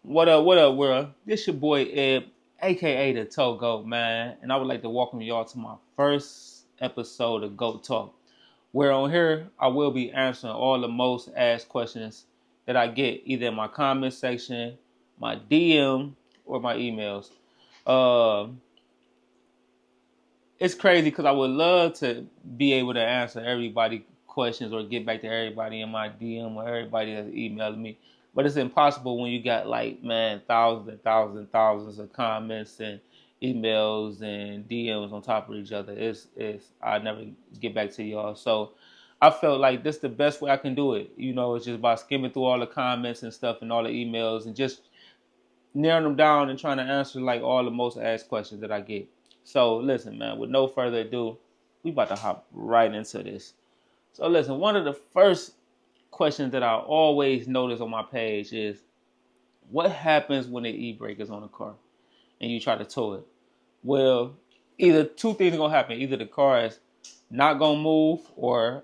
What up, world? This your boy Eb, aka the Toe Goat, man, and I would like to welcome y'all to my first episode of Goat Talk, where on here I will be answering all the most asked questions that I get either in my comment section, my DM, or my emails. Um, it's crazy because I would love to be able to answer everybody questions or get back to everybody in my DM or everybody that's emailed me. But it's impossible when you got like man thousands and thousands and thousands of comments and emails and DMs on top of each other. It's I never get back to y'all. So I felt like this is the best way I can do it. You know, it's just by skimming through all the comments and stuff and all the emails and just narrowing them down and trying to answer like all the most asked questions that I get. So listen, man, with no further ado, we about to hop right into this. So listen, one of the first questions that I always notice on my page is what happens when the e-brake is on a car and you try to tow it? Well, either two things are gonna happen. Either the car is not gonna move, or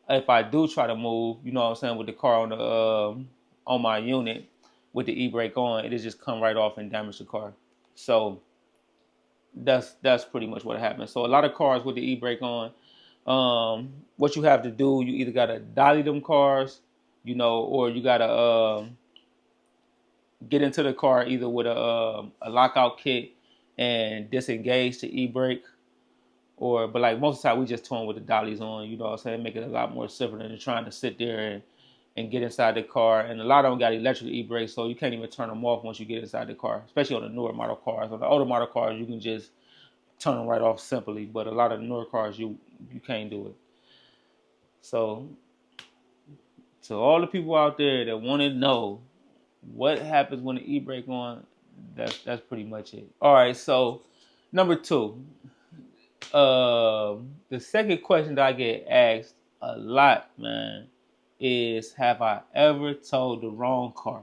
if I do try to move, you know what I'm saying, with the car on my unit with the e-brake on, it just come right off and damage the car. So that's pretty much what happens. So a lot of cars with the e-brake on, what you have to do, you either gotta dolly them cars, you know, or you gotta get into the car either with a lockout kit and disengage the e-brake, or but like most of the time we just tow them with the dollies on, you know what I'm saying, make it a lot more simpler than trying to sit there and get inside the car. And a lot of them got electric e-brakes, so you can't even turn them off once you get inside the car, especially on the newer model cars. On the older model cars, you can just turn them right off simply, but a lot of the newer cars, you can't do it. So to all the people out there that want to know what happens when the e-brake on, that's pretty much it. All right, so number two, the second question that I get asked a lot, man, is have I ever towed the wrong car?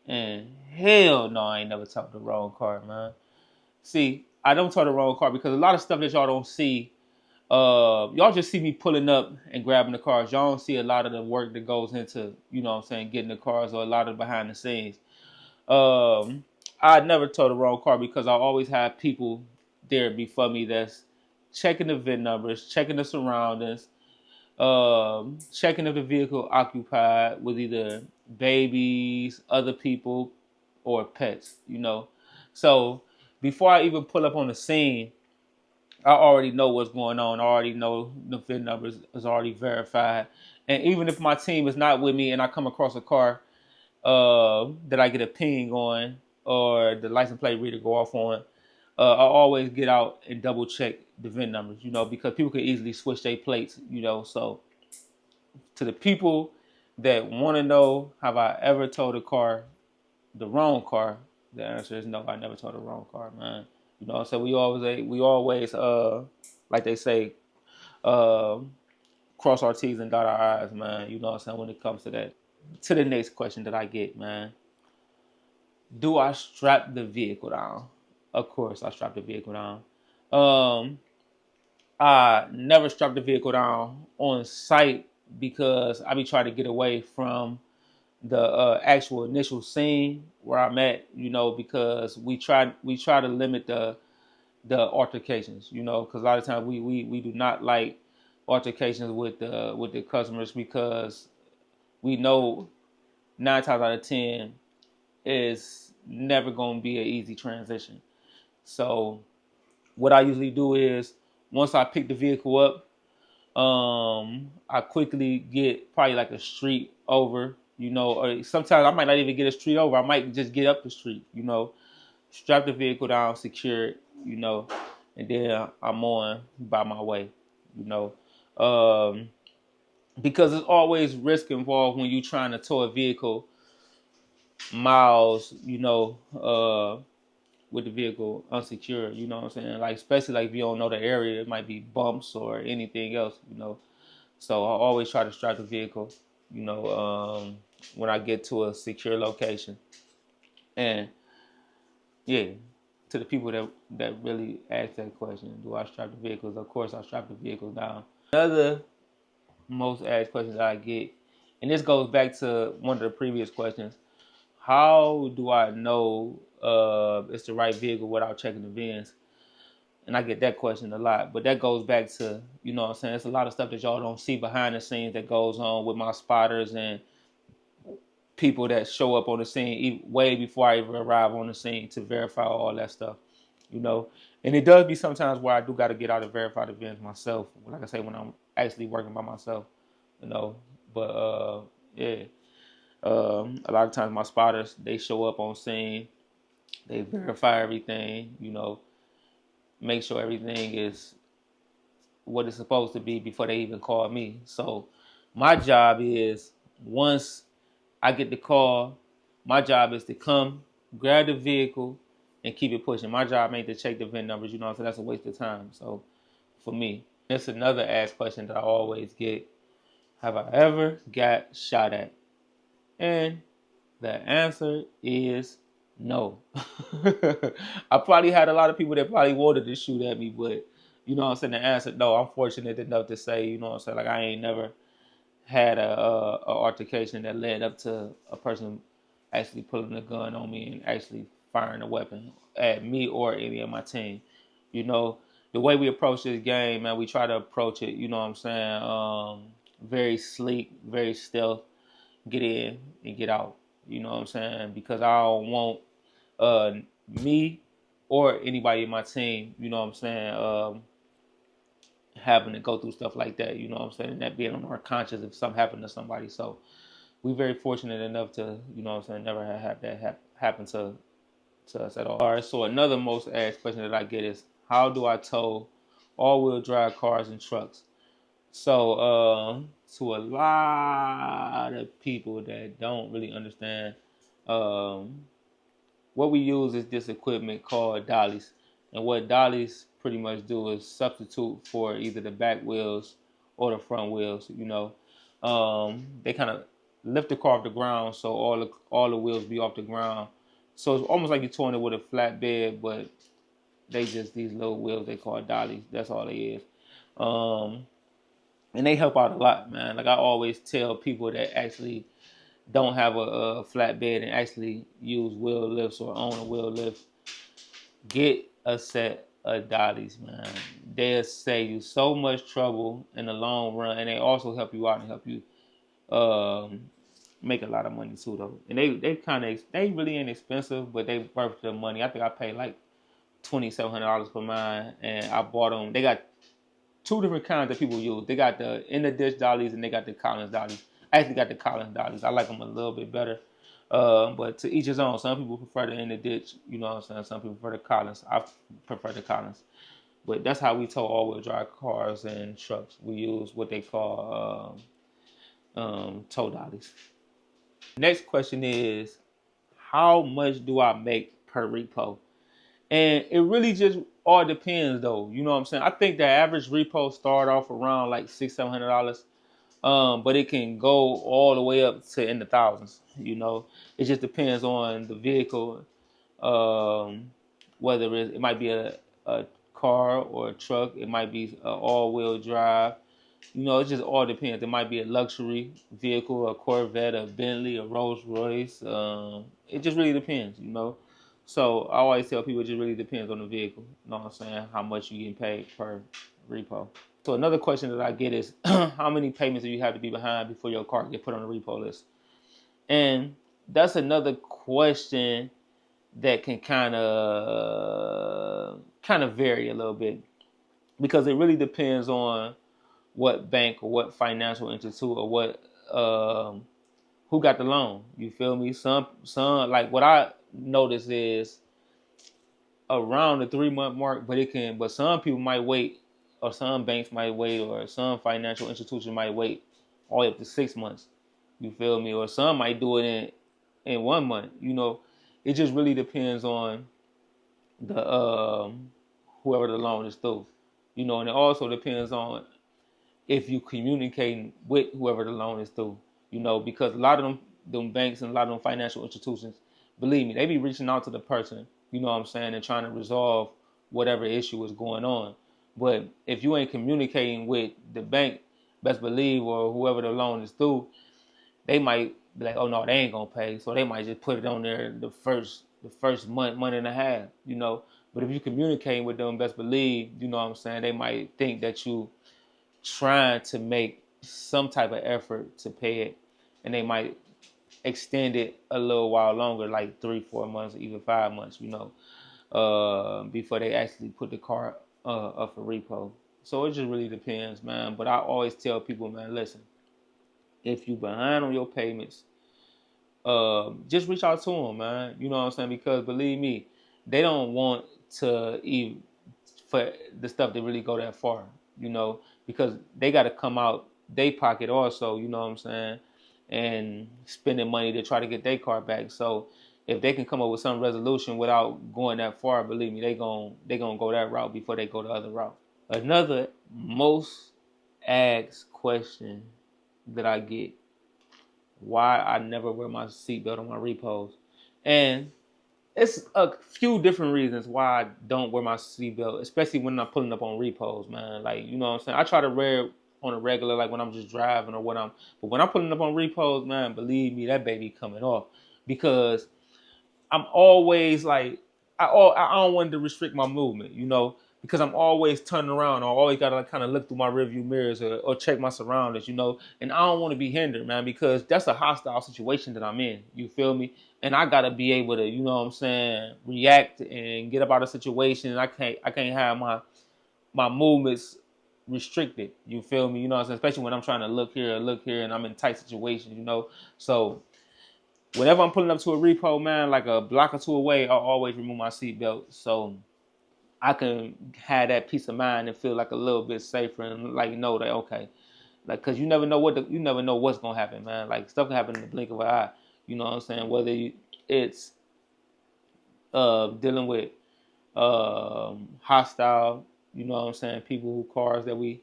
And hell no, I ain't never towed the wrong car, man. See, I don't tow the wrong car because a lot of stuff that y'all don't see, y'all just see me pulling up and grabbing the cars. Y'all don't see a lot of the work that goes into, you know what I'm saying, getting the cars, or a lot of behind the scenes. I never tow the wrong car because I always have people there before me that's checking the VIN numbers, checking the surroundings, checking if the vehicle occupied with either babies, other people, or pets, you know. So before I even pull up on the scene, I already know what's going on. I already know the VIN numbers is already verified. And even if my team is not with me and I come across a car that I get a ping on, or the license plate reader go off on, I always get out and double check the VIN numbers, you know, because people can easily switch their plates, you know. So to the people that want to know, have I ever towed a car, the wrong car? The answer is no. I never towed the wrong car, man. You know, so we always like they say, uh, cross our T's and dot our I's, man. You know what I'm saying, when it comes to that. To the next question that I get, man. Do I strap the vehicle down? Of course, I strap the vehicle down. Um, I never strap the vehicle down on site because I be trying to get away from the actual initial scene where I'm at, you know, because we try to limit the altercations, you know, because a lot of times we do not like altercations with the customers, because we know 9 times out of 10 is never going to be an easy transition. So what I usually do is, once I pick the vehicle up, I quickly get probably like a street over, you know, or sometimes I might not even get a street over. I might just get up the street, you know, strap the vehicle down, secure it, you know, and then I'm on by my way, you know, um, because there's always risk involved when you're trying to tow a vehicle miles, you know, with the vehicle unsecured, you know what I'm saying? Like, especially like if you don't know the area, it might be bumps or anything else, you know. So I always try to strap the vehicle, you know, when I get to a secure location. And yeah, to the people that really ask that question, do I strap the vehicles? Of course, I strap the vehicles down. Another most asked questions that I get, and this goes back to one of the previous questions. how do I know it's the right vehicle without checking the VINs? And I get that question a lot. But that goes back to, you know what I'm saying, it's a lot of stuff that y'all don't see behind the scenes that goes on with my spotters and people that show up on the scene way before I even arrive on the scene to verify all that stuff, you know. And it does be sometimes where I do got to get out and verify the VINs myself. Like I say, when I'm actually working by myself, you know. But yeah, a lot of times my spotters, they show up on scene, they verify everything, you know, make sure everything is what it's supposed to be before they even call me. So my job is, once I get the call, my job is to come, grab the vehicle, and keep it pushing. My job ain't to check the VIN numbers, you know, so that's a waste of time. So for me, that's another asked question that I always get. Have I ever got shot at? And the answer is no. I probably had a lot of people that probably wanted to shoot at me, but you know what I'm saying, the answer, no. I'm fortunate enough to say, you know what I'm saying, like I ain't never had a altercation that led up to a person actually pulling a gun on me and actually firing a weapon at me or any of my team. You know, the way we approach this game, man, we try to approach it, you know what I'm saying, very sleek, very stealth, get in and get out. You know what I'm saying? Because I don't want uh, me or anybody in my team, you know what I'm saying, having to go through stuff like that, you know what I'm saying, and that being on our conscience if something happened to somebody. So we're very fortunate enough to, you know what I'm saying, never have that happen to us at all. All right, so another most asked question that I get is, how do I tow all-wheel drive cars and trucks? So to a lot of people that don't really understand, um, what we use is this equipment called dollies. And what dollies pretty much do is substitute for either the back wheels or the front wheels. You know, they kind of lift the car off the ground, so all the wheels be off the ground. So it's almost like you're towing it with a flatbed, but they just these little wheels they call dollies. That's all they is. And they help out a lot, man. Like I always tell people that actually don't have a flatbed and actually use wheel lifts or own a wheel lift, get a set of dollies, man. They'll save you so much trouble in the long run, and they also help you out and help you um, make a lot of money too, though. And they really ain't expensive, but they worth the money. I think I paid like $2,700 for mine, and I bought them. They got two different kinds that people use. They got the in the ditch dollies and they got the Collins dollies. I actually got the Collins dollies. I like them a little bit better. But to each his own. Some people prefer the in the ditch, you know what I'm saying? Some people prefer the Collins. I prefer the Collins. But that's how we tow all-wheel drive cars and trucks. We use what they call tow dollies. Next question is, how much do I make per repo? And it really just all depends, though. You know what I'm saying? I think the average repo start off around like $600-700, but it can go all the way up to in the thousands. You know, it just depends on the vehicle, whether it might be a car or a truck. It might be an all-wheel drive. You know, it just all depends. It might be a luxury vehicle, a Corvette, a Bentley, a Rolls Royce. It just really depends, you know. So I always tell people it just really depends on the vehicle. You know what I'm saying? How much you get paid per repo. So another question that I get is, how many payments do you have to be behind before your car get put on the repo list? And that's another question that can kind of vary a little bit, because it really depends on what bank or what financial institute or what who got the loan. You feel me? Some like what I notice is around the 3 month mark, but some people might wait, or some banks might wait, or some financial institutions might wait all the way up to 6 months. You feel me? Or some might do it in 1 month. You know, it just really depends on the whoever the loan is through. You know, and it also depends on if you communicating with whoever the loan is through, you know, because a lot of them banks and a lot of them financial institutions, believe me, they be reaching out to the person, you know what I'm saying, and trying to resolve whatever issue is going on. But if you ain't communicating with the bank, best believe, or whoever the loan is through, they might be like, oh no, they ain't gonna pay, so they might just put it on there the first month and a half, you know. But if you communicate with them, best believe, you know what I'm saying, they might think that you trying to make some type of effort to pay it, and they might extend it a little while longer, like 3-4 months, even 5 months, you know, before they actually put the car up for repo. So it just really depends, man. But I always tell people, man, listen, if you behind on your payments, just reach out to them, man. You know what I'm saying? Because believe me, they don't want to even for the stuff to really go that far, you know, because they got to come out they pocket also, you know what I'm saying, and spending money to try to get their car back. So if they can come up with some resolution without going that far, believe me, they gonna go that route before they go the other route. Another most asked question that I get: why I never wear my seatbelt on my repos, and it's a few different reasons why I don't wear my seatbelt, especially when I'm pulling up on repos, man. Like, you know what I'm saying? I try to wear it on a regular, like when I'm just driving or but when I'm pulling up on repos, man, believe me, that baby coming off, because I'm always like, I don't want to restrict my movement, you know, because I'm always turning around. I always got to like, kind of look through my rearview mirrors or check my surroundings, you know, and I don't want to be hindered, man, because that's a hostile situation that I'm in. You feel me? And I got to be able to, you know what I'm saying, react and get up out of the situation. And I can't have my movements restricted. You feel me? You know what I'm saying? Especially when I'm trying to look here, and I'm in tight situations, you know. So whenever I'm pulling up to a repo, man, like a block or two away, I'll always remove my seatbelt so I can have that peace of mind and feel like a little bit safer and like know that okay, like because you never know you never know what's gonna happen, man. Like stuff can happen in the blink of an eye. You know what I'm saying? Whether it's dealing with hostile, you know what I'm saying, people who cars that we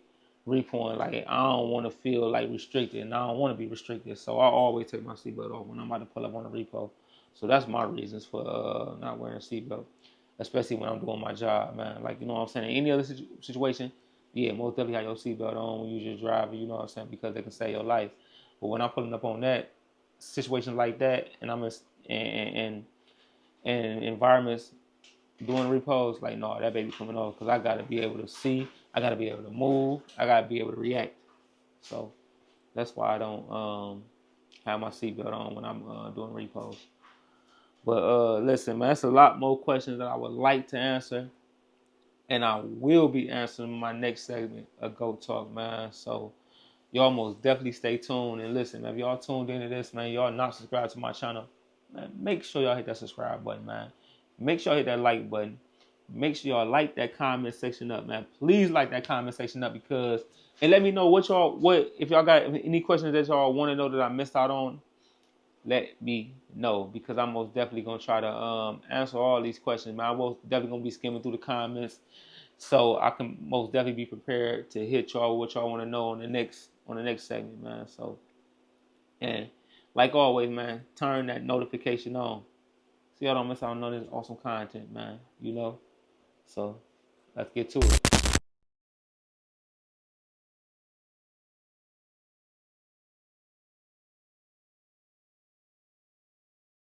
repoing, like I don't want to feel like restricted and I don't want to be restricted. So I always take my seatbelt off when I'm about to pull up on a repo. So that's my reasons for not wearing a seatbelt, especially when I'm doing my job, man. Like, you know what I'm saying? In any other situation, yeah, most definitely have your seatbelt on when you're just driving, you know what I'm saying, because they can save your life. But when I'm pulling up on that situation like that, and I'm in environments doing repos, like no, that baby coming off because I gotta be able to see, I gotta be able to move, I gotta be able to react. So that's why I don't have my seatbelt on when I'm doing repos. But listen, man, that's a lot more questions that I would like to answer, and I will be answering in my next segment of Go Talk, man. So y'all most definitely stay tuned and listen, man. If y'all tuned into this, man, y'all not subscribed to my channel, man, make sure y'all hit that subscribe button, man. Make sure y'all hit that like button. Make sure y'all like that comment section up, man. Please like that comment section up because, and let me know what if y'all got any questions that y'all want to know that I missed out on, let me know because I'm most definitely gonna try to answer all these questions, man. I'm most definitely gonna be skimming through the comments so I can most definitely be prepared to hit y'all what y'all want to know on the next segment, man. So, and like always, man, turn that notification on so y'all don't miss out on this awesome content, man. You know. So let's get to it.